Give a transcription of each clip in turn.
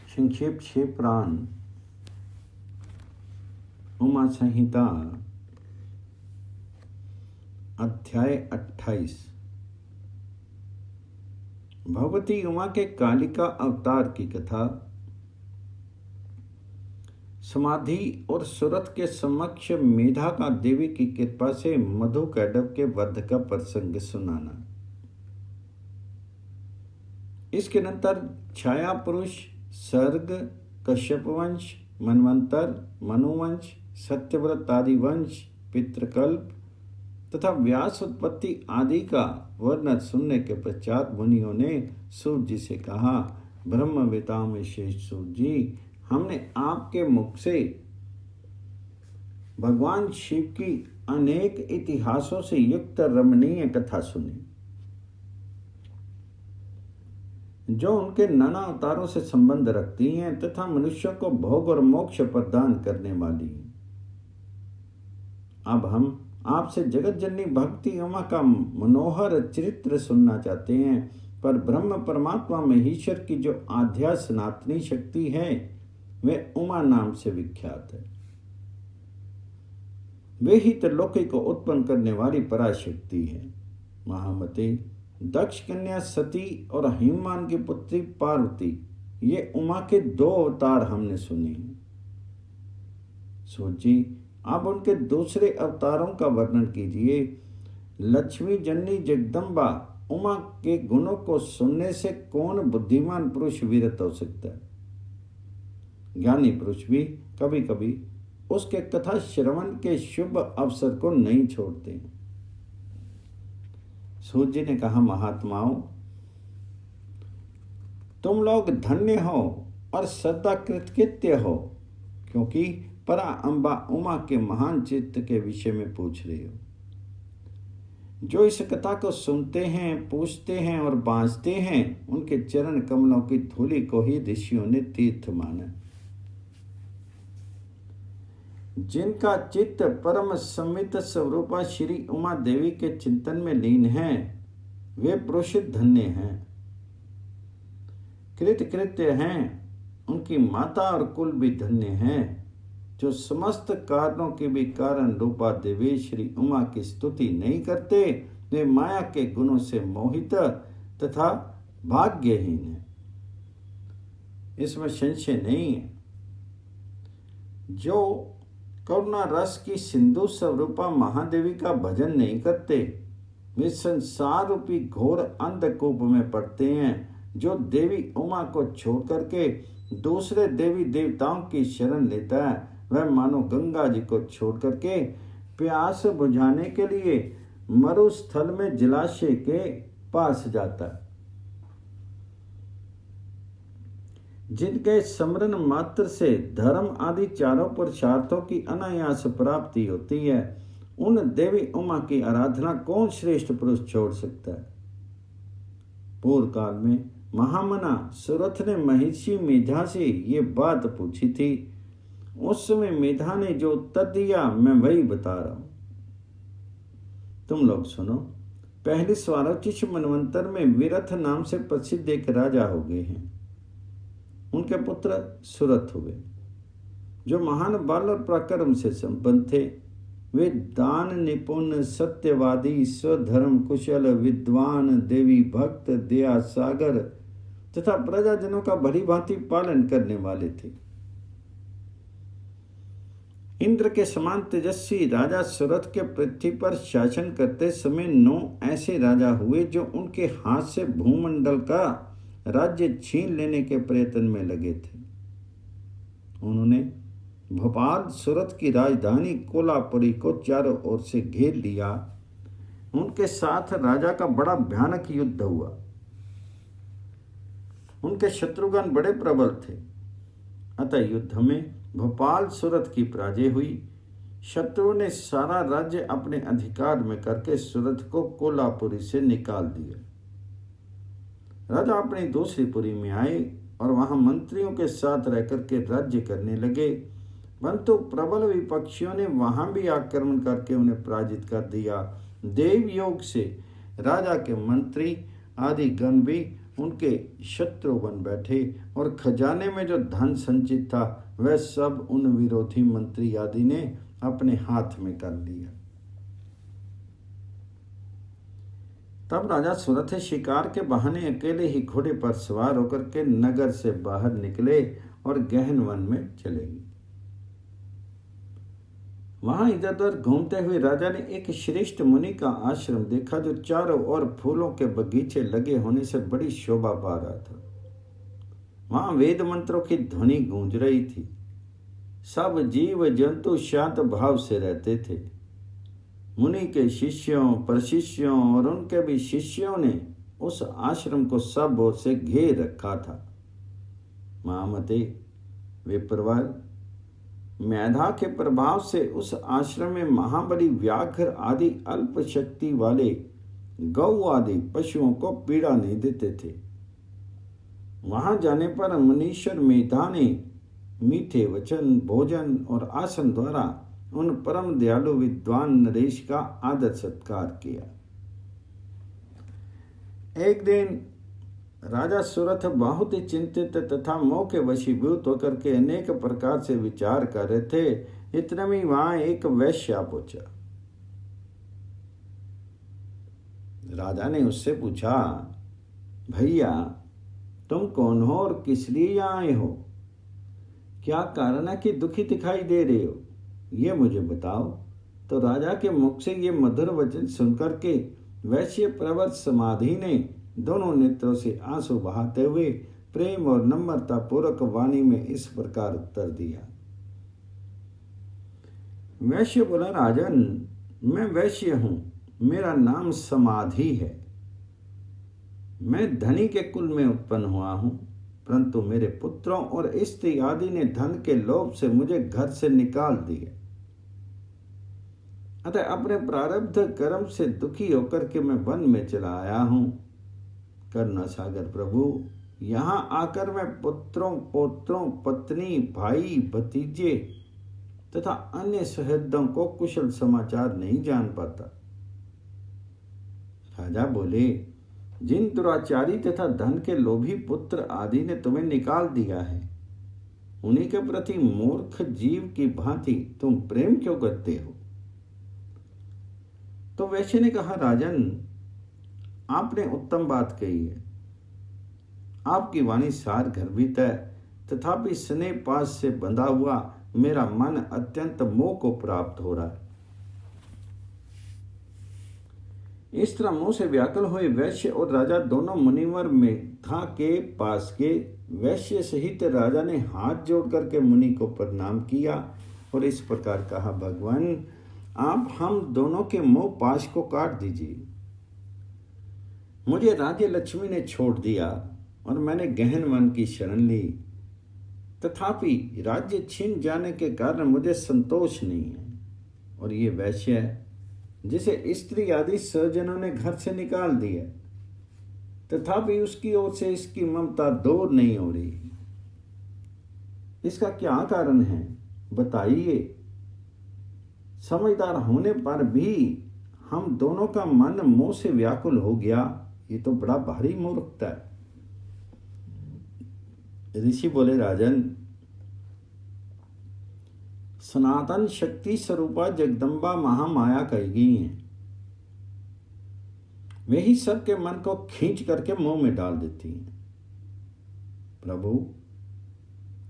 संक्षेप 6 प्राण उमा संहिता अध्याय 28। भगवती उमा के कालिका अवतार की कथा। समाधि और सुरथ के समक्ष मेधा का देवी की कृपा से मधु कैडव के वध का प्रसंग सुनाना। इसके अनंतर छाया पुरुष सर्ग, कश्यप वंश, मनवंतर, मनुवंश, सत्यव्रत आदि वंश, पितृकल्प तथा व्यास उत्पत्ति आदि का वर्णन सुनने के पश्चात मुनियों ने सूत जी से कहा, ब्रह्मवेताओं श्रेष्ठ सूत जी, हमने आपके मुख से भगवान शिव की अनेक इतिहासों से युक्त रमणीय कथा सुनी, जो उनके नाना अवतारों से संबंध रखती हैं तथा मनुष्यों को भोग और मोक्ष प्रदान करने वाली हैं। अब हम आपसे जगत जननी भक्ति उमा का मनोहर चरित्र सुनना चाहते हैं, पर ब्रह्म परमात्मा में ईश्वर की जो आध्या सनातनी शक्ति है वे उमा नाम से विख्यात है। वे ही त्रिलोकी को उत्पन्न करने वाली पराशक्ति है। महामते, दक्ष कन्या सती और हिममान की पुत्री पार्वती, ये उमा के 2 अवतार हमने सुने हैं। सूत जी, आप उनके दूसरे अवतारों का वर्णन कीजिए। लक्ष्मी जननी जगदम्बा उमा के गुणों को सुनने से कौन बुद्धिमान पुरुष विरत हो सकता है? ज्ञानी पुरुष भी कभी कभी उसके कथा श्रवण के शुभ अवसर को नहीं छोड़ते हैं। सूत जी ने कहा, महात्माओं, तुम लोग धन्य हो और सदा कृतकृत्य हो, क्योंकि परा अम्बा उमा के महान चित्त के विषय में पूछ रहे हो। जो इस कथा को सुनते हैं, पूछते हैं और बांचते हैं, उनके चरण कमलों की धूलि को ही ऋषियों ने तीर्थ माना। जिनका चित्त परम संमित स्वरूपा श्री उमा देवी के चिंतन में लीन है, वे पुरुष धन्य हैं, कृतकृत्य हैं। उनकी माता और कुल भी धन्य हैं, जो समस्त कारणों के भी कारण रूपा देवी श्री उमा की स्तुति नहीं करते, वे माया के गुणों से मोहित तथा भाग्यहीन हैं। इसमें संशय नहीं है। जो करुणा रस की सिंधु स्वरूपा महादेवी का भजन नहीं करते, वे संसार रूपी घोर अंधकूप में पड़ते हैं। जो देवी उमा को छोड़ करके दूसरे देवी देवताओं की शरण लेता है, वह मानो गंगा जी को छोड़ करके प्यास बुझाने के लिए मरुस्थल में जलाशय के पास जाता है। जिनके स्मरण मात्र से धर्म आदि चारों पुरुषार्थों की अनायास प्राप्ति होती है, उन देवी उमा की आराधना कौन श्रेष्ठ पुरुष छोड़ सकता है? पूर्व काल में महामना सुरथ ने महर्षि मेधा से ये बात पूछी थी। उस समय मेधा ने जो उत्तर दिया, मैं वही बता रहा हूं। तुम लोग सुनो। पहले स्वारोचिष मनवंतर में विरथ नाम से प्रसिद्ध एक राजा हो गए हैं। उनके पुत्र सुरथ हुए, जो महान बल और पराक्रम से संपन्न थे। वे दान निपुण, सत्यवादी, स्वधर्म कुशल, विद्वान, देवी भक्त, दया सागर तथा प्रजाजनों का भली भांति पालन करने वाले थे। इंद्र के समान तेजस्वी राजा सुरथ के पृथ्वी पर शासन करते समय 9 ऐसे राजा हुए, जो उनके हाथ से भूमंडल का राज्य छीन लेने के प्रयत्न में लगे थे। उन्होंने भोपाल सुरत की राजधानी कोलापुरी को चारों ओर से घेर लिया। उनके साथ राजा का बड़ा भयानक युद्ध हुआ। उनके शत्रुगण बड़े प्रबल थे, अतः युद्ध में भोपाल सुरत की पराजय हुई। शत्रुओं ने सारा राज्य अपने अधिकार में करके सुरत को कोलापुरी से निकाल दिया। राजा अपनी दूसरी पुरी में आए और वहां मंत्रियों के साथ रहकर के राज्य करने लगे, परंतु प्रबल विपक्षियों ने वहां भी आक्रमण करके उन्हें पराजित कर दिया। देव योग से राजा के मंत्री आदि गण भी उनके शत्रु बन बैठे और खजाने में जो धन संचित था वह सब उन विरोधी मंत्री आदि ने अपने हाथ में कर लिया। तब राजा सुरथ शिकार के बहाने अकेले ही घोड़े पर सवार होकर के नगर से बाहर निकले और गहन वन में चले गए। वहां इधर उधर घूमते हुए राजा ने एक श्रेष्ठ मुनि का आश्रम देखा जो चारों ओर फूलों के बगीचे लगे होने से बड़ी शोभा पा रहा था। वहां वेद मंत्रों की ध्वनि गूंज रही थी। सब जीव जंतु शांत भाव से रहते थे। मुनि के शिष्यों, प्रशिष्यों और उनके भी शिष्यों ने उस आश्रम को सब ओर से घेर रखा था। महामते, विप्रवर, मेधा के प्रभाव से उस आश्रम में महाबली व्याघ्र आदि अल्प शक्ति वाले गौ आदि पशुओं को पीड़ा नहीं देते थे। वहां जाने पर मुनीश्वर मेधा ने मीठे वचन, भोजन और आसन द्वारा उन परम दयालु विद्वान नरेश का आदर सत्कार किया। एक दिन राजा सुरथ बहुत ही चिंतित तथा मोह के वशीभूत होकर के अनेक प्रकार से विचार कर रहे थे। इतने में वहां एक वैश्य पहुंचा। राजा ने उससे पूछा, भैया तुम कौन हो और किस लिए यहाँ आए हो? क्या कारण है कि दुखी दिखाई दे रहे हो? ये मुझे बताओ। तो राजा के मुख से ये मधुर वचन सुनकर के वैश्य प्रवर समाधि ने दोनों नेत्रों से आंसू बहाते हुए प्रेम और नम्रता पूर्वक वाणी में इस प्रकार उत्तर दिया। वैश्य बोला, राजन, मैं वैश्य हूं, मेरा नाम समाधि है। मैं धनी के कुल में उत्पन्न हुआ हूं, परंतु मेरे पुत्रों और स्त्री आदि ने धन के लोभ से मुझे घर से निकाल दिया। अतः अपने प्रारब्ध कर्म से दुखी होकर के मैं वन में चला आया हूं। करुणा सागर प्रभु, यहां आकर मैं पुत्रों, पौत्रों, पत्नी, भाई, भतीजे तथा अन्य सहृदयों को कुशल समाचार नहीं जान पाता। राजा बोले, जिन दुराचारी तथा धन के लोभी पुत्र आदि ने तुम्हें निकाल दिया है, उन्हीं के प्रति मूर्ख जीव की भांति तुम प्रेम क्यों करते हो? तो वैश्य ने कहा, राजन, आपने उत्तम बात कही है। आपकी वाणी सार गर्भित है, तथापि स्नेह पास से बंधा हुआ मेरा मन अत्यंत मोह को प्राप्त हो रहा है। इस तरह मुंह से व्याकुल हुए वैश्य और राजा दोनों मुनिवर में था के पास के वैश्य सहित राजा ने हाथ जोड़ करके मुनि को प्रणाम किया और इस प्रकार कहा, भगवान, आप हम दोनों के मोह पाश को काट दीजिए। मुझे राज्य लक्ष्मी ने छोड़ दिया और मैंने गहन वन की शरण ली, तथापि राज्य छीन जाने के कारण मुझे संतोष नहीं है। और ये वैश्य है जिसे स्त्री आदि सज्जनों ने घर से निकाल दिया, तथापि उसकी ओर से इसकी ममता दूर नहीं हो रही। इसका क्या कारण है, बताइए। समझदार होने पर भी हम दोनों का मन मोह से व्याकुल हो गया, ये तो बड़ा भारी मूर्खता है। ऋषि बोले, राजन, सनातन शक्ति स्वरूपा जगदम्बा महामाया कही गई है। वे ही सबके मन को खींच करके मोह में डाल देती हैं। प्रभु,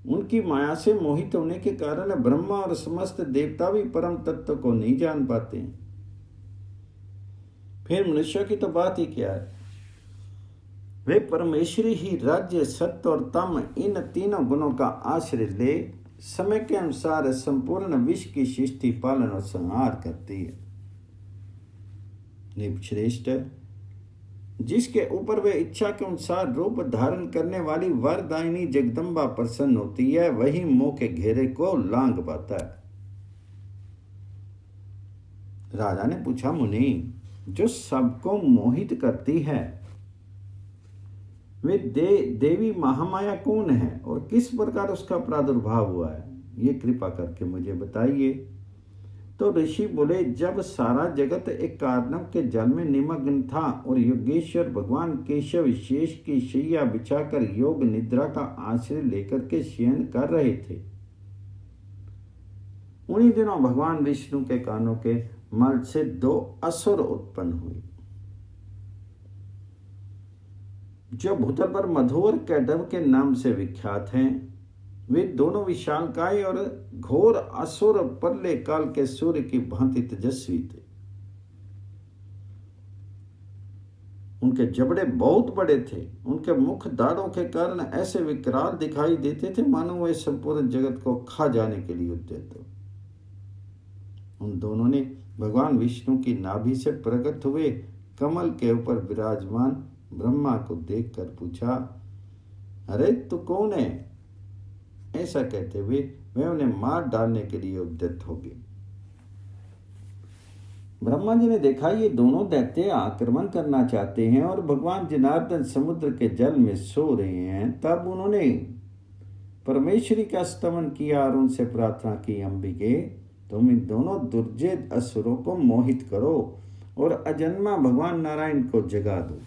उनकी माया से मोहित होने के कारण ब्रह्मा और समस्त देवता भी परम तत्व को नहीं जान पाते हैं। फिर मनुष्य की तो बात ही क्या है। वे परमेश्वरी ही राज्य, सत्य और तम, इन तीनों गुणों का आश्रय ले समय के अनुसार संपूर्ण विश्व की सृष्टि, पालन और संहार करती है। निपश्रेष्ठ, जिसके ऊपर वे इच्छा के अनुसार रूप धारण करने वाली वरदायिनी जगदम्बा प्रसन्न होती है, वही मोह के घेरे को लांघ पाता है। राजा ने पूछा, मुनि, जो सबको मोहित करती है वे देवी महामाया कौन है और किस प्रकार उसका प्रादुर्भाव हुआ है, ये कृपा करके मुझे बताइए। तो ऋषि बोले, जब सारा जगत एक कार्णव के जल में निमग्न था और योगेश्वर भगवान केशव शेष की शैया बिछाकर योग निद्रा का आश्रय लेकर के शयन कर रहे थे, उन्हीं दिनों भगवान विष्णु के कानों के मल से 2 असुर उत्पन्न हुए, जो भूतल पर मधु और कैटव के नाम से विख्यात हैं। वे दोनों विशालकाय और घोर असुर परले काल के सूर्य की भांति तेजस्वी थे। उनके जबड़े बहुत बड़े थे। उनके मुख दाढ़ों के कारण ऐसे विकराल दिखाई देते थे मानो वे संपूर्ण जगत को खा जाने के लिए उद्यत हो। उन दोनों ने भगवान विष्णु की नाभि से प्रकट हुए कमल के ऊपर विराजमान ब्रह्मा को देखकर पूछा, अरे तू कौन है? ऐसा कहते हुए वे उन्हें मार डालने के लिए उद्यत हो गए। ब्रह्मा जी ने देखा ये दोनों दैत्य आक्रमण करना चाहते हैं और भगवान जनार्दन समुद्र के जल में सो रहे हैं। तब उन्होंने परमेश्वरी का स्तमन किया और उनसे प्रार्थना की, अंबिके तुम इन दोनों दुर्जेद असुरों को मोहित करो और अजन्मा भगवान नारायण को जगा दो।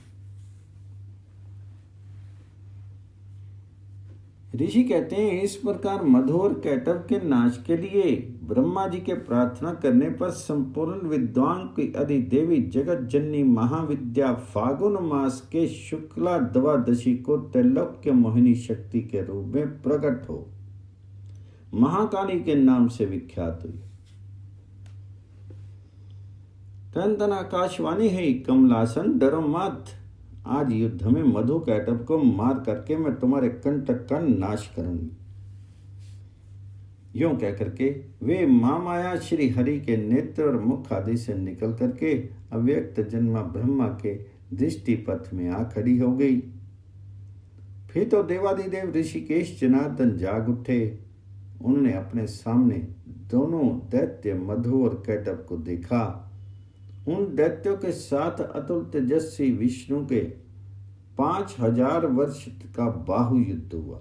ऋषि कहते हैं, इस प्रकार मधु और कैटव के नाश के लिए ब्रह्मा जी के प्रार्थना करने पर संपूर्ण विद्वान की अधिदेवी जगत जननी महाविद्या फागुन मास के शुक्ला द्वादशी को त्रैलोक्य मोहिनी शक्ति के रूप में प्रकट हो महाकाली के नाम से विख्यात हुई। तन आकाशवाणी है, कमलासन डरो मत। आज युद्ध में मधु कैटव को मार करके मैं तुम्हारे कंटक का नाश करूंगी। यूं कह करके वे मां माया श्री हरि के नेत्र और मुख आदि से निकल करके अव्यक्त जन्मा ब्रह्मा के दृष्टि पथ में आ खड़ी हो गई। फिर तो देवादिदेव ऋषिकेश जनार्दन जाग उठे। उन्होंने अपने सामने दोनों दैत्य मधु और कैटव को देखा। उन दैत्यों के साथ अतुल तेजस्वी विष्णु के 5000 वर्ष का बाहु युद्ध हुआ।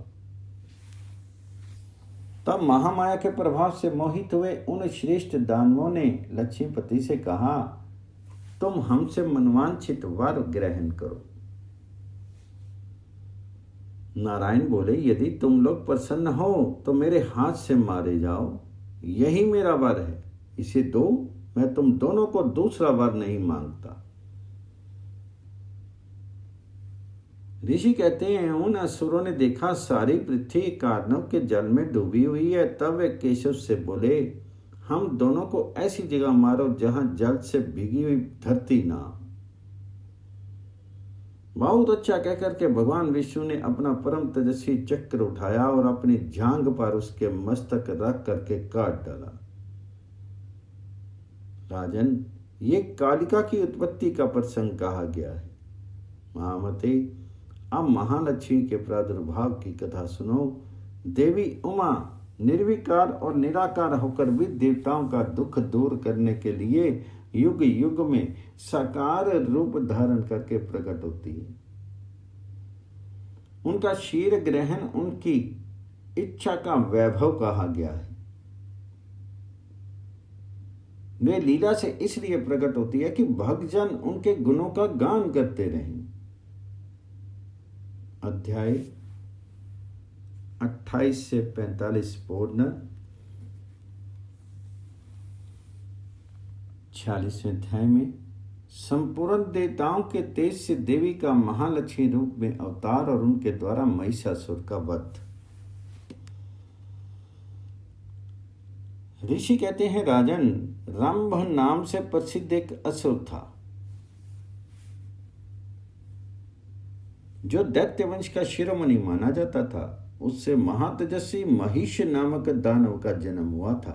तब महामाया के प्रभाव से मोहित हुए उन श्रेष्ठ दानवों ने लक्ष्मीपति से कहा, तुम हमसे मनवांछित वर ग्रहण करो। नारायण बोले, यदि तुम लोग प्रसन्न हो तो मेरे हाथ से मारे जाओ, यही मेरा वर है, इसे दो। मैं तुम दोनों को दूसरा वर नहीं मांगता। ऋषि कहते हैं, उन असुरों ने देखा सारी पृथ्वी कार्णव के जल में डूबी हुई है। तब वे केशव से बोले, हम दोनों को ऐसी जगह मारो जहां जल से भीगी हुई धरती ना। बहुत अच्छा कहकर के भगवान विष्णु ने अपना परम तेजस्वी चक्र उठाया और अपनी जांघ पर उसके मस्तक रख करके काट डाला। राजन, ये कालिका की उत्पत्ति का प्रसंग कहा गया है। महामते, अब महालक्ष्मी के प्रादुर्भाव की कथा सुनो। देवी उमा निर्विकार और निराकार होकर भी देवताओं का दुख दूर करने के लिए युग युग में साकार रूप धारण करके प्रकट होती है। उनका शीर ग्रहण उनकी इच्छा का वैभव कहा गया है। वे लीला से इसलिए प्रकट होती है कि भक्तजन उनके गुणों का गान करते रहें। अध्याय 28 से 45 पूर्ण। 46वें अध्याय में संपूर्ण देवताओं के तेज से देवी का महालक्ष्मी रूप में अवतार और उनके द्वारा महिषासुर का वध। ऋषि कहते हैं, राजन, रंभ नाम से प्रसिद्ध एक असुर था जो दैत्य वंश का शिरोमणि माना जाता था। उससे महातेजस्वी महिष नामक दानव का जन्म हुआ था।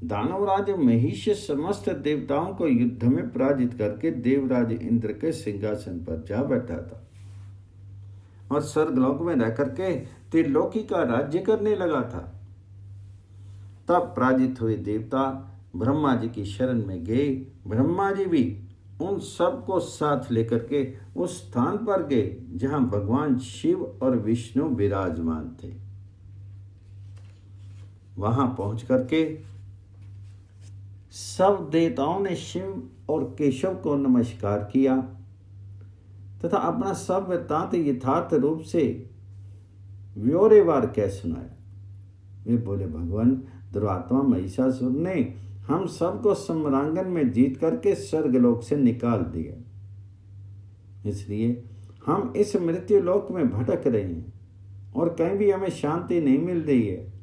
दानवराज महिष समस्त देवताओं को युद्ध में पराजित करके देवराज इंद्र के सिंहासन पर जा बैठा था और स्वर्गलोक में रह करके त्रिलोकी का राज्य करने लगा था। तब पराजित हुए देवता ब्रह्मा जी की शरण में गए। ब्रह्मा जी भी उन सब को साथ लेकर के उस स्थान पर गए जहां भगवान शिव और विष्णु विराजमान थे। वहां पहुंच करके सब देवताओं ने शिव और केशव को नमस्कार किया तथा अपना सब वृत्तांत यथार्थ रूप से व्योरेवार कह सुनाया। वे बोले, भगवान, दुरात्मा महिषासुर ने हम सबको सम्रांगन में जीत करके स्वर्गलोक से निकाल दिया, इसलिए हम इस मृत्यु लोक में भटक रहे हैं और कहीं भी हमें शांति नहीं मिल रही है।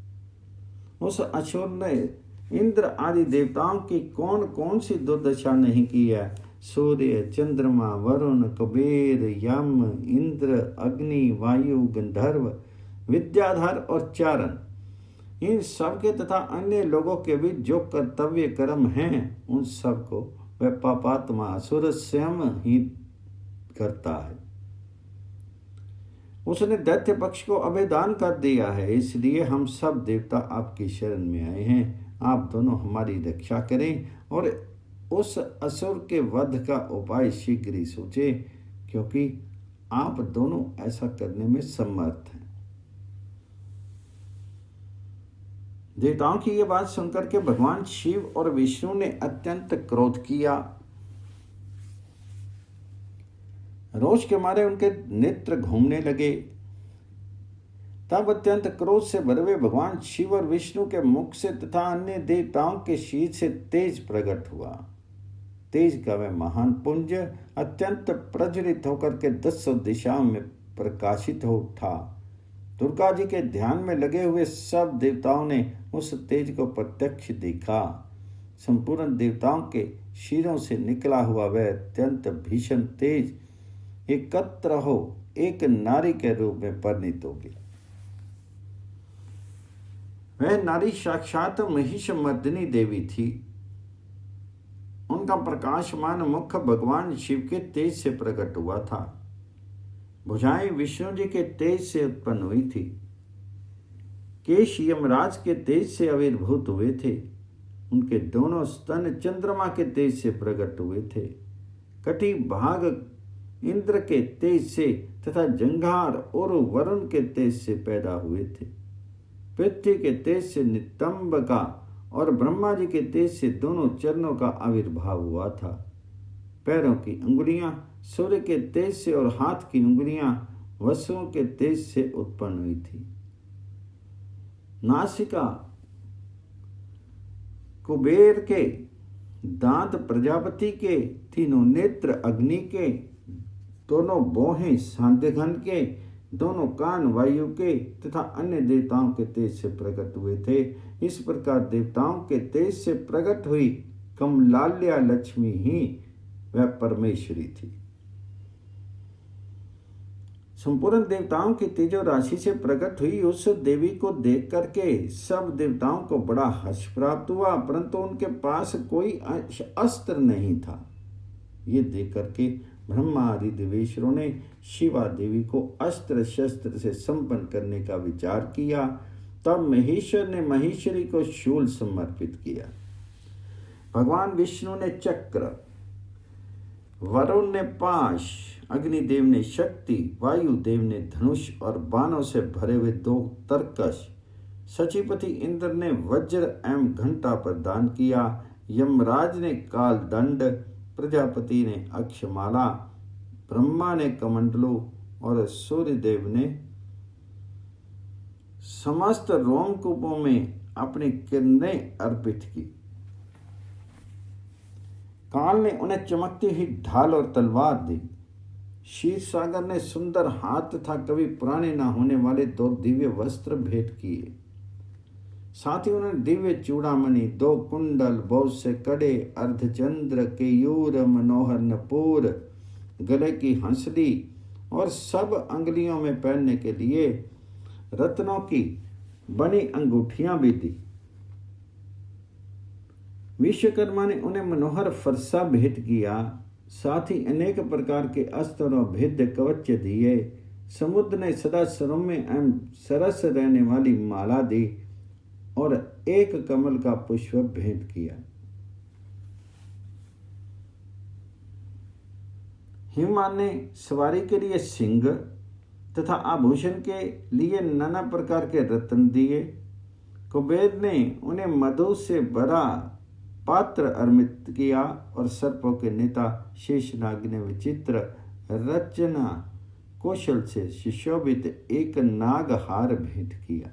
उस असुर ने इंद्र आदि देवताओं की कौन कौन सी दुर्दशा नहीं की है। सूर्य, चंद्रमा, वरुण, कुबेर, यम, इंद्र, अग्नि, वायु, गंधर्व, विद्याधर और चारण, इन सब के तथा अन्य लोगों के भी जो कर्तव्य कर्म हैं, उन सब को वह पापात्मा असुर स्वयं ही करता है। उसने दैत्य पक्ष को अभेदान कर दिया है, इसलिए हम सब देवता आपकी शरण में आए हैं। आप दोनों हमारी रक्षा करें और उस असुर के वध का उपाय शीघ्र ही सोचें, क्योंकि आप दोनों ऐसा करने में समर्थ हैं। देवताओं की यह बात सुनकर के भगवान शिव और विष्णु ने अत्यंत क्रोध किया। रोष के मारे उनके नेत्र घूमने लगे। तब अत्यंत क्रोध से भरे हुए भगवान शिव और विष्णु के मुख से तथा अन्य देवताओं के शीत से तेज प्रकट हुआ। तेज का वह महान पुंज अत्यंत प्रज्वलित होकर के 10 दिशाओं में प्रकाशित हो उठा। दुर्गा जी के ध्यान में लगे हुए सब देवताओं ने उस तेज को प्रत्यक्ष देखा। संपूर्ण देवताओं के शिरों से निकला हुआ वह अत्यंत भीषण तेज एकत्र हो एक नारी के रूप में परिणित हो गया। वह नारी साक्षात महिषमर्दिनी देवी थी। उनका प्रकाशमान मुख भगवान शिव के तेज से प्रकट हुआ था। भुजाएं विष्णु जी के तेज से उत्पन्न हुई थी। केश यमराज के तेज से आविर्भूत हुए थे। उनके दोनों स्तन चंद्रमा के तेज से प्रकट हुए थे। कटी भाग इंद्र के तेज से तथा जंघार और वरुण के तेज से पैदा हुए थे। पृथ्वी के तेज से नितंबिका और ब्रह्मा जी के तेज से दोनों चरणों का आविर्भाव हुआ था। पैरों की अंगुलियां सूर्य के तेज से और हाथ की उंगलियां वसुओं के तेज से उत्पन्न हुई थी। नासिका कुबेर के, दांत प्रजापति के, तीनों नेत्र अग्नि के, दोनों बोहें सांध्यघन के, दोनों कान वायु के तथा अन्य देवताओं के तेज से प्रकट हुए थे। इस प्रकार देवताओं के तेज से प्रकट हुई कमलाल्या लक्ष्मी ही वह परमेश्वरी थी। संपूर्ण देवताओं की तेजो राशि से प्रकट हुई उस देवी को देख करके सब देवताओं को बड़ा हर्ष प्राप्त हुआ, परंतु उनके पास कोई अस्त्र नहीं था। ये देख करके ब्रह्मा आदि देवेश्वरों ने शिवा देवी को अस्त्र शस्त्र से संपन्न करने का विचार किया। तब महेश्वर ने महेश्वरी को शूल समर्पित किया। भगवान विष्णु ने चक्र, वरुण ने पाश, अग्निदेव ने शक्ति, वायुदेव ने धनुष और बाणों से भरे हुए 2 तरकश, सचिपति इंद्र ने वज्र एवं घंटा प्रदान किया। यमराज ने काल दंड, प्रजापति ने अक्षमाला, ब्रह्मा ने कमंडलू और सूर्यदेव ने समस्त रोमकूपों में अपनी किरणें अर्पित की। काल ने उन्हें चमकती हुई ढाल और तलवार दी। क्षीर सागर ने सुंदर हाथ तथा कभी पुराने न होने वाले 2 दिव्य वस्त्र भेंट किए। साथ ही उन्होंने दिव्य चूड़ामणि, 2 कुंडल, बहुत से कड़े, अर्धचंद्र, केयूर, मनोहर नपूर, गले की हंसली और सब अंगुलियों में पहनने के लिए रत्नों की बनी अंगूठियां भी दी। विश्वकर्मा ने उन्हें मनोहर फरसा भेंट किया। साथ ही अनेक प्रकार के अस्त्र और भेद्य कवच दिए। समुद्र ने सदा सौम्य एवं सरस रहने वाली माला दी और एक कमल का पुष्प भेंट किया। हिमवान ने सवारी के लिए सिंह तथा आभूषण के लिए नाना प्रकार के रत्न दिए। कुबेर ने उन्हें मधु से भरा पात्र अर्पित किया और सर्पों के नेता शेषनाग ने विचित्र रचना कौशल से सुशोभित एक नागहार भेंट किया,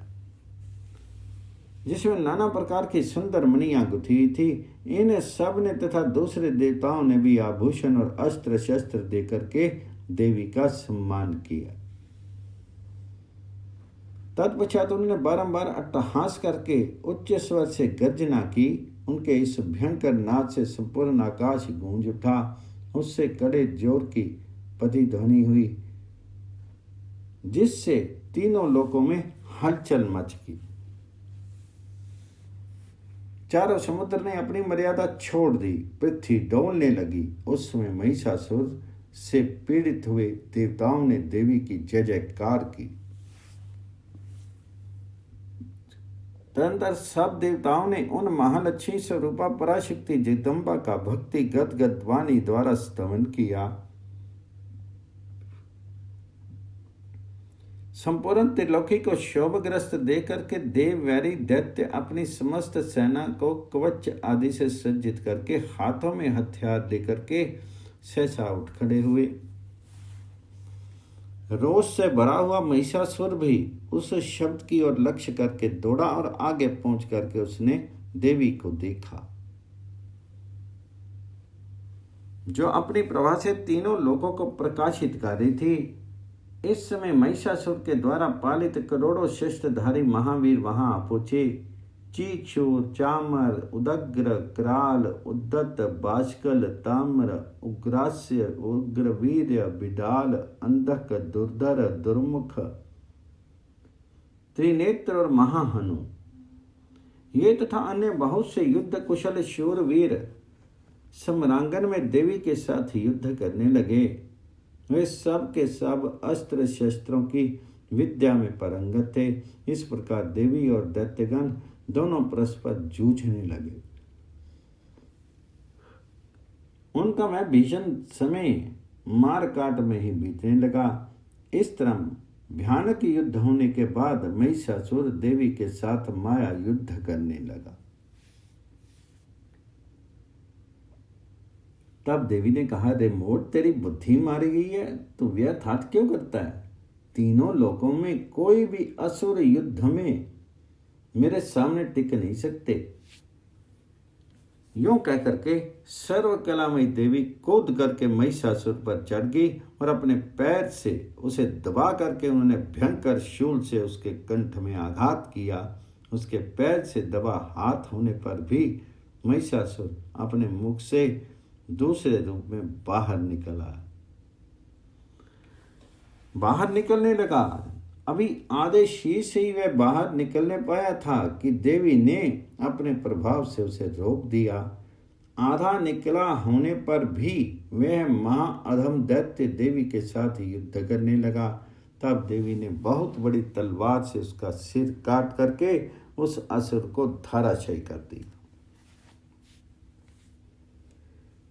जिसमें नाना प्रकार की सुंदर मणियां गुथी थी। इन सब ने तथा दूसरे देवताओं ने भी आभूषण और अस्त्र शस्त्र देकर के देवी का सम्मान किया। तत्पश्चात उन्होंने बारंबार अट्टहास करके उच्च स्वर से गर्जना की। उनके इस भयंकर नाद से संपूर्ण आकाश गूंज उठा। उससे कड़े जोर की प्रतिध्वनि हुई, जिससे तीनों लोकों में हलचल मच गई। चारों समुद्र ने अपनी मर्यादा छोड़ दी, पृथ्वी डोलने लगी। उस समय महिषासुर से पीड़ित हुए देवताओं ने देवी की जय जयकार की। तदनंतर सब देवताओं ने उन महालक्ष्मी स्वरूपा पराशक्ति जगदम्बा का भक्ति गदगद वाणी द्वारा स्तवन किया। संपूर्ण त्रिलोकी को शोभग्रस्त देकर के देव वैरी दैत्य अपनी समस्त सेना को कवच आदि से सज्जित करके हाथों में हथियार लेकर के सहसा उठ खड़े हुए। रोष से भरा हुआ महिषासुर भी उस शब्द की ओर लक्ष्य करके दौड़ा और आगे पहुंच करके उसने देवी को देखा, जो अपनी प्रभा से तीनों लोगों को प्रकाशित कर रही थी। इस समय महिषासुर के द्वारा पालित करोड़ों शस्त्रधारी महावीर वहां पहुंचे। चीक्षुर, चामर, उदग्र, कराल, उद्दत, बाष्कल, ताम्र, उग्रास्य, उग्रवीर्य, बिडाल, अंधक, दुर्धर, दुर्मुख, त्रिनेत्र और महाहनु, ये तथा अन्य बहुत से युद्ध कुशल शूरवीर सम्रांगन में देवी के साथ युद्ध करने लगे। वे सब के सब अस्त्र शस्त्रों की विद्या में पारंगत थे। इस प्रकार देवी और दैत्यगण दोनों परस्पर जूझने लगे। उनका वह भीषण समय मार काट में ही बीतने लगा। इस तरह भयानक युद्ध होने के बाद महिषासुर देवी के साथ माया युद्ध करने लगा। तब देवी ने कहा, रे मोट, तेरी बुद्धि मारी गई है, तू व्यर्थ हाथ क्यों करता है? तीनों लोकों में कोई भी असुर युद्ध में मेरे सामने टिक नहीं सकते। यूं कह करके सर्व कलामयी देवी कूद करके महिषासुर पर चढ़ गई और अपने पैर से उसे दबा करके उन्होंने भयंकर शूल से उसके कंठ में आघात किया। उसके पैर से दबा हाथ होने पर भी महिषासुर अपने मुख से दूसरे रूप में बाहर निकलने लगा। अभी आधे शीश से ही वह बाहर निकलने पाया था कि देवी ने अपने प्रभाव से उसे रोक दिया। आधा निकला होने पर भी वह महाअधम दैत्य देवी के साथ युद्ध करने लगा। तब देवी ने बहुत बड़ी तलवार से उसका सिर काट करके उस असुर को धराशायी कर दी।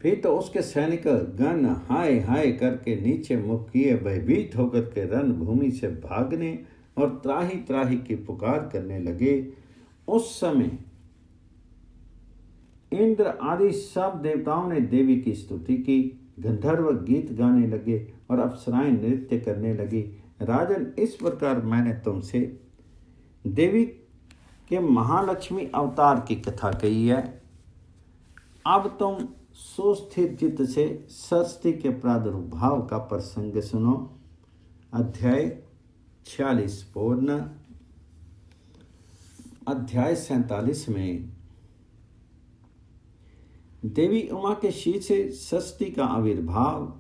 फिर तो उसके सैनिक गण हाय हाय करके नीचे मुख किए भयभीत होकर के रणभूमि से भागने और त्राही त्राही की पुकार करने लगे। उस समय इंद्र आदि सब देवताओं ने देवी की स्तुति की, गंधर्व गीत गाने लगे और अप्सराएं नृत्य करने लगी। राजन, इस प्रकार मैंने तुमसे देवी के महालक्ष्मी अवतार की कथा कही है। अब तुम सुस्थिर चित्त से सरस्वती के प्रादुर्भाव का प्रसंग सुनो। अध्याय 46 पूर्ण। अध्याय 47 में देवी उमा के शीश से सरस्वती का आविर्भाव,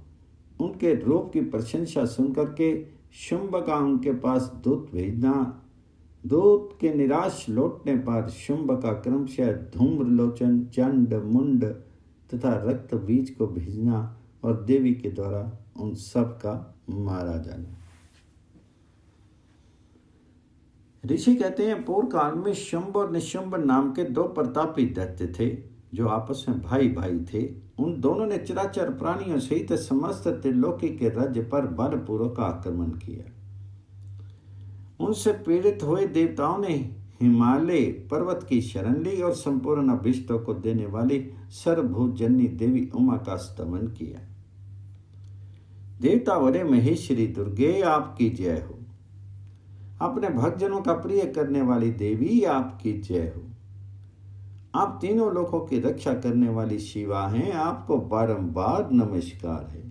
उनके रूप की प्रशंसा सुनकर के शुंभ का उनके पास दूत भेजना, दूत के निराश लौटने पर शुंभ का क्रमशः धूम्रलोचन, चंड, मुंड तथा रक्त बीज को भेजना और देवी के द्वारा उन सब का मारा जाना। ऋषि कहते हैं, पूर्व काल में शुंभ और निशुंभ नाम के दो प्रतापी दैत्य थे, जो आपस में भाई भाई थे। उन दोनों ने चराचर प्राणियों सहित समस्त त्रिलोकी के राज्य पर बलपूर्वक आक्रमण किया। उनसे पीड़ित हुए देवताओं ने हिमालय पर्वत की शरण ली और संपूर्ण अभिष्टों को देने वाली सर्वभूतजननी देवी उमा का स्तमन किया। देवता बोले, महेश्वरी दुर्गे आपकी जय हो। अपने भक्तजनों का प्रिय करने वाली देवी आपकी जय हो। आप तीनों लोकों की रक्षा करने वाली शिवा हैं, आपको बारंबार नमस्कार है।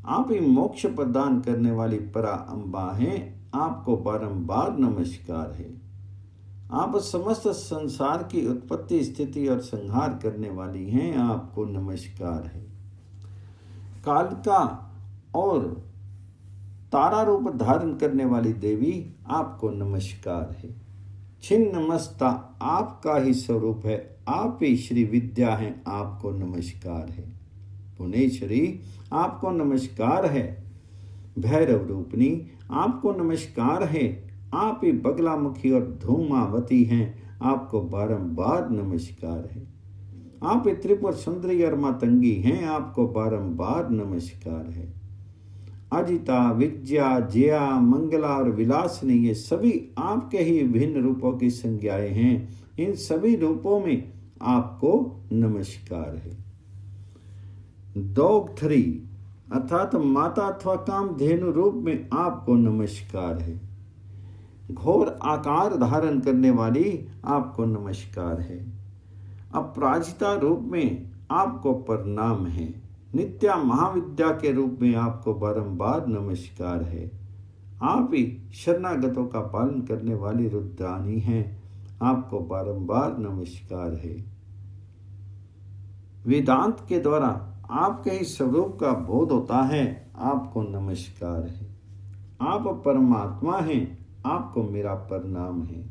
आप ही मोक्ष प्रदान करने वाली परा अम्बा हैं, आपको बारंबार नमस्कार है। आप समस्त संसार की उत्पत्ति, स्थिति और संहार करने वाली हैं, आपको नमस्कार है। कालिका और तारा रूप धारण करने वाली देवी, आपको नमस्कार है। छिन्नमस्ता आपका ही स्वरूप है, आप ही श्री विद्या हैं, आपको नमस्कार है। पुनेश्वरी आपको नमस्कार है। भैरव रूपनी आपको नमस्कार है। आप ही बगलामुखी और धूमावती हैं, आपको बारंबार नमस्कार है। आप ही त्रिपुर सुंदरी और मातंगी हैं, आपको बारंबार नमस्कार है। अजिता, विद्या, जया, मंगला और विलासिनी, ये सभी आपके ही विभिन्न रूपों की संज्ञाएं हैं। इन सभी रूपों में आपको नमस्कार है। दोगथरी अर्थात माता अथवा कामधेनु रूप में आपको नमस्कार है। घोर आकार धारण करने वाली आपको नमस्कार है। अपराजिता रूप में आपको प्रणाम है। नित्या महाविद्या के रूप में आपको बारंबार नमस्कार है। आप ही शरणागतों का पालन करने वाली रुद्राणी हैं, आपको बारंबार नमस्कार है। वेदांत के द्वारा आपके ही स्वरूप का बोध होता है, आपको नमस्कार है। आप परमात्मा हैं, आपको मेरा प्रणाम है।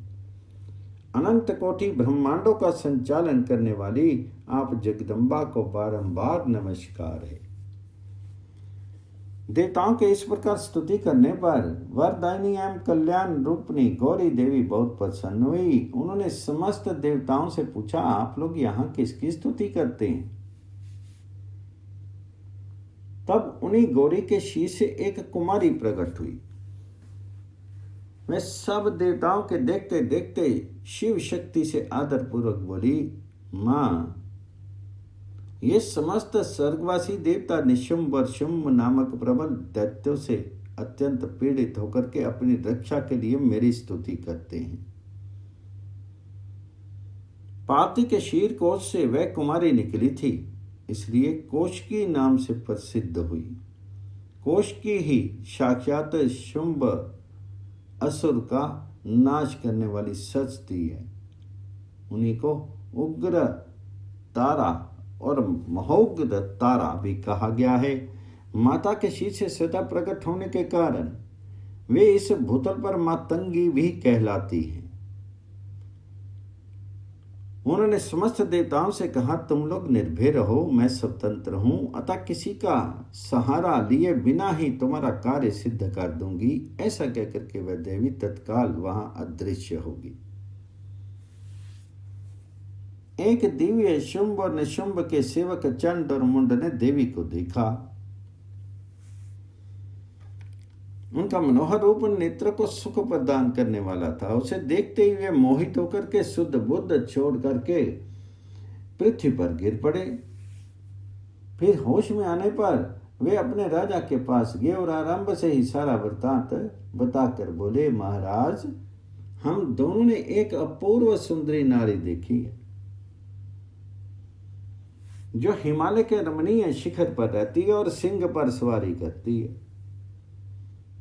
अनंत कोटि ब्रह्मांडों का संचालन करने वाली आप जगदम्बा को बारंबार नमस्कार है। देवताओं के इस प्रकार स्तुति करने पर वरदायिनी एवं कल्याण रूपनी गौरी देवी बहुत प्रसन्न हुई। उन्होंने समस्त देवताओं से पूछा, आप लोग यहाँ किसकी स्तुति करते हैं? तब उन्हीं गौरी के शीश से एक कुमारी प्रकट हुई। मैं सब देवताओं के देखते देखते शिव शक्ति से आदर पूर्वक बोली, मां, ये समस्त स्वर्गवासी देवता निशुंभ और शुंभ नामक प्रबल दैत्यों से अत्यंत पीड़ित होकर के अपनी रक्षा के लिए मेरी स्तुति करते हैं। पार्थिव के शीर कोश से वह कुमारी निकली थी, इसलिए कोशकी नाम से प्रसिद्ध हुई। कोशकी ही साक्षात शुंभ असुर का नाश करने वाली शक्ति है। उन्हीं को उग्र तारा और महोग्र तारा भी कहा गया है। माता के शीश से सदा प्रकट होने के कारण वे इस भूतल पर मातंगी भी कहलाती हैं। उन्होंने समस्त देवताओं से कहा, तुम लोग निर्भय रहो, मैं स्वतंत्र हूं, अतः किसी का सहारा लिए बिना ही तुम्हारा कार्य सिद्ध कर दूंगी। ऐसा कहकर के वह देवी तत्काल वहां अदृश्य होगी। एक दिव्य शुंभ और निशुंभ के सेवक चंड और मुंड ने देवी को देखा। उनका मनोहर रूप नेत्र को सुख प्रदान करने वाला था। उसे देखते ही वे मोहित होकर के शुद्ध बुद्ध छोड़ करके पृथ्वी पर गिर पड़े। फिर होश में आने पर वे अपने राजा के पास गए और आरंभ से ही सारा वृत्तांत बताकर बोले, महाराज, हम दोनों ने एक अपूर्व सुंदरी नारी देखी है, जो हिमालय के रमणीय शिखर पर रहती है और सिंह पर सवारी करती है।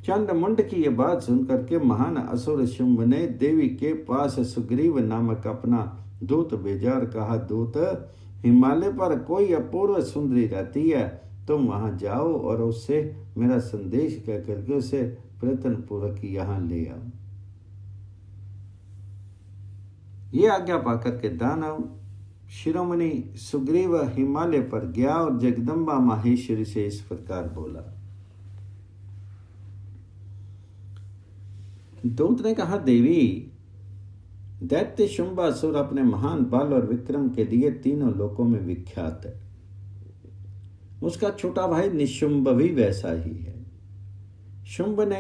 चंड मुंड की यह बात सुनकर के महान असुर शुंभ ने देवी के पास सुग्रीव नामक अपना दूत भेजा और कहा, दूत, हिमालय पर कोई अपूर्व सुंदरी रहती है, तुम वहां जाओ और उससे मेरा संदेश कह करके उसे प्रयत्न पूर्वक यहाँ ले आओ। ये आज्ञा पाकर के दानव शिरोमणि सुग्रीव हिमालय पर गया और जगदम्बा माहेश्वरी से इस प्रकार बोला। दूत ने कहा, देवी, दैत्य शुंभासुर अपने महान बल और विक्रम के लिए तीनों लोकों में विख्यात है। उसका छोटा भाई निशुंभ भी वैसा ही है। शुंभ ने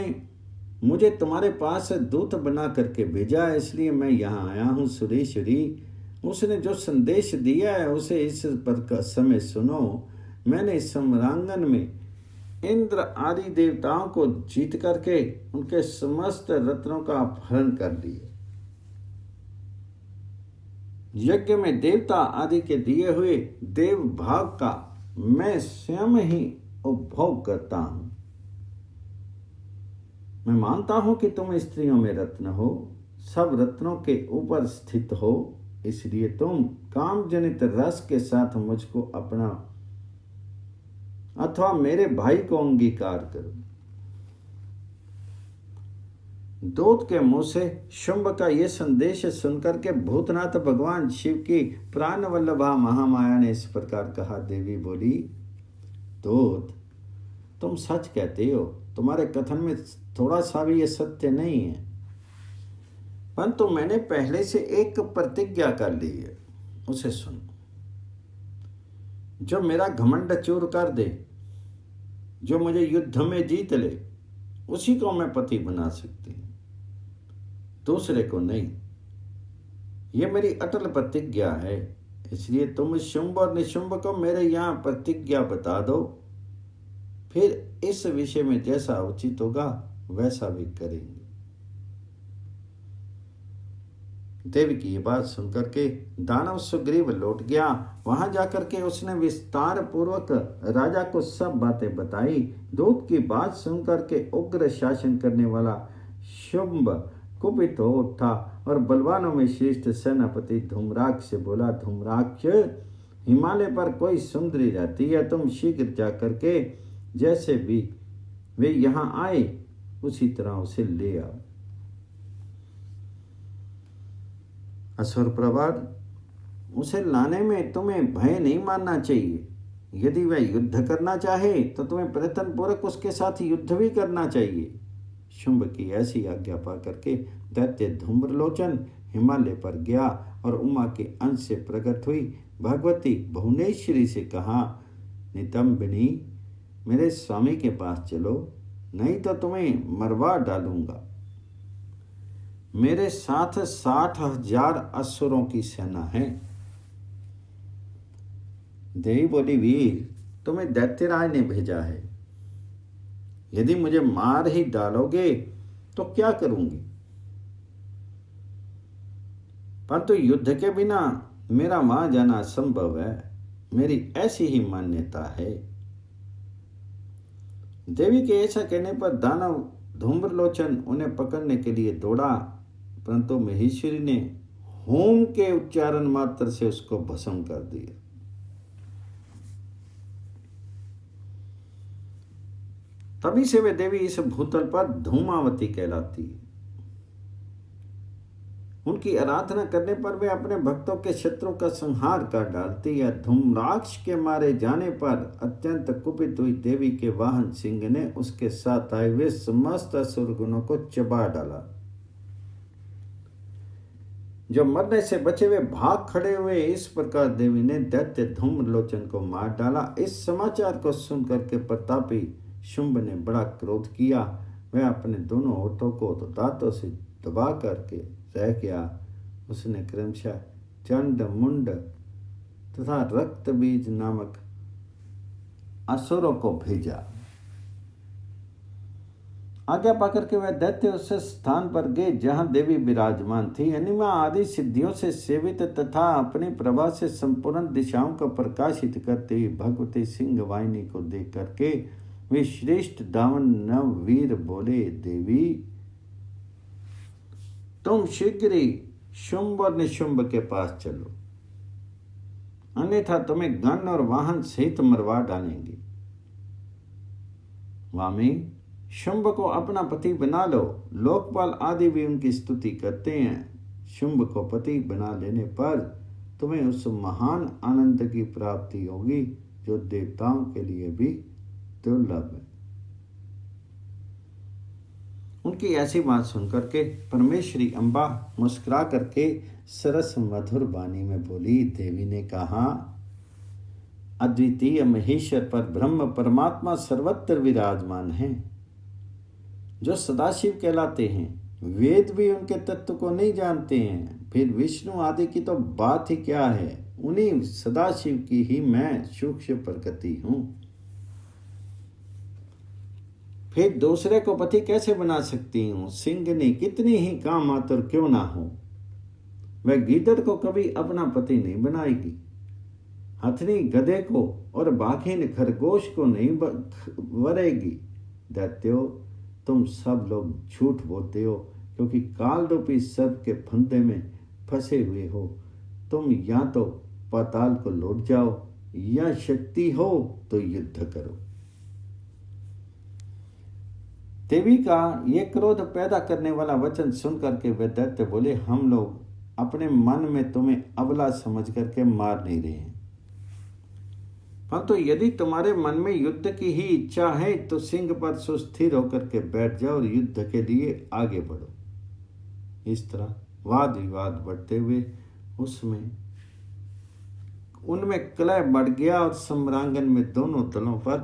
मुझे तुम्हारे पास दूत बना करके भेजा है, इसलिए मैं यहाँ आया हूँ। सुरेश्वरी, उसने जो संदेश दिया है उसे इस पर समय सुनो। मैंने इस सम्रांगण में इंद्र आदि देवताओं को जीत करके उनके समस्त रत्नों का अपहरण कर दिया। यज्ञ में देवता आदि के दिए हुए देव भाग का मैं स्वयं ही उपभोग करता हूं। मैं मानता हूं कि तुम स्त्रियों में रत्न हो, सब रत्नों के ऊपर स्थित हो, इसलिए तुम काम जनित रस के साथ मुझको अपना अथवा मेरे भाई को अंगीकार करो। दूत के मुंह से शुंभ का यह संदेश सुनकर के भूतनाथ भगवान शिव की प्राण वल्लभा महामाया ने इस प्रकार कहा। देवी बोली, दूत, तुम सच कहते हो, तुम्हारे कथन में थोड़ा सा भी यह सत्य नहीं है, परंतु मैंने पहले से एक प्रतिज्ञा कर ली है, उसे सुनो। जो मेरा घमंड चूर कर दे, जो मुझे युद्ध में जीत ले, उसी को मैं पति बना सकती हूं, दूसरे को नहीं। यह मेरी अटल प्रतिज्ञा है। इसलिए तुम शुंभ और निशुंभ को मेरे यहां प्रतिज्ञा बता दो, फिर इस विषय में जैसा उचित होगा वैसा भी करेंगे। देवी की ये बात सुनकर के दानव सुग्रीव लौट गया। वहां जाकर के उसने विस्तार पूर्वक राजा को सब बातें बताई। दूत की बात सुनकर के उग्र शासन करने वाला शुंभ कुपित हो उठा और बलवानों में श्रेष्ठ सेनापति धूम्राक्ष से बोला, धूम्राक्ष, हिमालय पर कोई सुंदरी रहती है, तुम शीघ्र जाकर के जैसे भी वे यहाँ आए उसी तरह उसे ले आओ। असुर प्रवर, उसे लाने में तुम्हें भय नहीं मानना चाहिए। यदि वह युद्ध करना चाहे तो तुम्हें प्रयत्न पूर्वक उसके साथ युद्ध भी करना चाहिए। शुंभ की ऐसी आज्ञा पा करके दैत्य धूम्रलोचन हिमालय पर गया और उमा के अंश से प्रकट हुई भगवती भुवनेश्वरी से कहा, नितंबिनी, मेरे स्वामी के पास चलो, नहीं तो तुम्हें मरवा डालूंगा। मेरे साथ 60,000 असुरों की सेना है। देवी बोली, वीर, तुम्हें दैत्यराज ने भेजा है। यदि मुझे मार ही डालोगे तो क्या करूंगी, परंतु युद्ध के बिना मेरा वहां जाना असंभव है, मेरी ऐसी ही मान्यता है। देवी के ऐसा कहने पर दानव धूम्रलोचन उन्हें पकड़ने के लिए दौड़ा, परंतु महेश्वरी ने होम के उच्चारण मात्र से उसको भस्म कर दिया। तभी से वे देवी इस भूतल पर धूमावती कहलाती है। उनकी आराधना करने पर वे अपने भक्तों के शत्रु का संहार कर डालती है। धूम्राक्ष के मारे जाने पर अत्यंत कुपित हुई देवी के वाहन सिंह ने उसके साथ आए हुए समस्त असुर गुणों को चबा डाला। जो मरने से बचे हुए भाग खड़े हुए, इस प्रकार देवी ने दैत्य धूम्रलोचन को मार डाला। इस समाचार को सुनकर के प्रतापी शुंभ ने बड़ा क्रोध किया। वह अपने दोनों होठों को दांतों से दबा करके रह गया। उसने क्रमशः चंड, मुंड तथा रक्त बीज नामक असुरों को भेजा। आज्ञा पाकर के वह दैत्य उस स्थान पर गए जहां देवी विराजमान थी। अनिमा आदि सिद्धियों से सेवित तथा अपनी प्रभा से संपूर्ण दिशाओं को प्रकाशित करते हुए भगवती सिंह वाहिनी को देख करके वे श्रेष्ठ दावन नव वीर बोले, देवी, तुम शीघ्र ही शुंभ और निशुंभ के पास चलो, अन्यथा तुम्हें गण और वाहन सहित मरवा डालेंगे। वामी, शुंभ को अपना पति बना लो। लोकपाल आदि भी उनकी स्तुति करते हैं। शुंभ को पति बना लेने पर तुम्हें उस महान आनंद की प्राप्ति होगी जो देवताओं के लिए भी दुर्लभ है। उनकी ऐसी बात सुनकर के परमेश्वरी अम्बा मुस्कुरा करके सरस मधुर वाणी में बोली। देवी ने कहा, अद्वितीय महेश्वर पर ब्रह्म परमात्मा सर्वत्र विराजमान है। जो सदाशिव कहलाते हैं। वेद भी उनके तत्व को नहीं जानते हैं, फिर विष्णु आदि की तो बात ही क्या है। उन्हीं सदाशिव की ही मैं सूक्ष्म प्रकृति हूं। फिर दूसरे को पति कैसे बना सकती हूं? सिंहनी कितनी ही काम आतुर क्यों ना हो, वह गीदड़ को कभी अपना पति नहीं बनाएगी। हथनी गधे को और बाघिन खरगोश को नहीं वरेगी। दैत्यो, तुम सब लोग झूठ बोलते हो, क्योंकि काल रूपी सर्प के फंदे में फंसे हुए हो। तुम या तो पाताल को लौट जाओ, या शक्ति हो तो युद्ध करो। देवी का ये क्रोध पैदा करने वाला वचन सुनकर के वे दैत्य बोले, हम लोग अपने मन में तुम्हें अबला समझ करके मार नहीं रहे हैं, परंतु यदि तुम्हारे मन में युद्ध की ही इच्छा है तो सिंह पर सुस्थिर होकर के बैठ जाओ और युद्ध के लिए आगे बढ़ो। इस तरह वाद विवाद बढ़ते हुए उनमें कलह बढ़ गया और सम्रांगन में दोनों दलों पर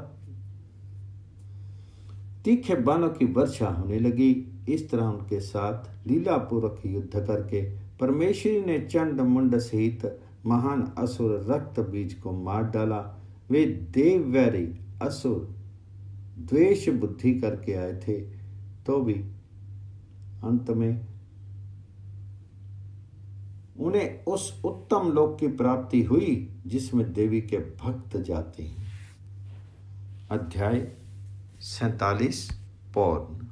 तीखे बाणों की वर्षा होने लगी। इस तरह उनके साथ लीलापूर्वक युद्ध करके परमेश्वरी ने चंड मुंड सहित महान असुर रक्त बीज को मार डाला। वे देव वैरी असुर द्वेष बुद्धि करके आए थे, तो भी अंत में उन्हें उस उत्तम लोक की प्राप्ति हुई जिसमें देवी के भक्त जाते हैं। अध्याय 47 पौर्ण।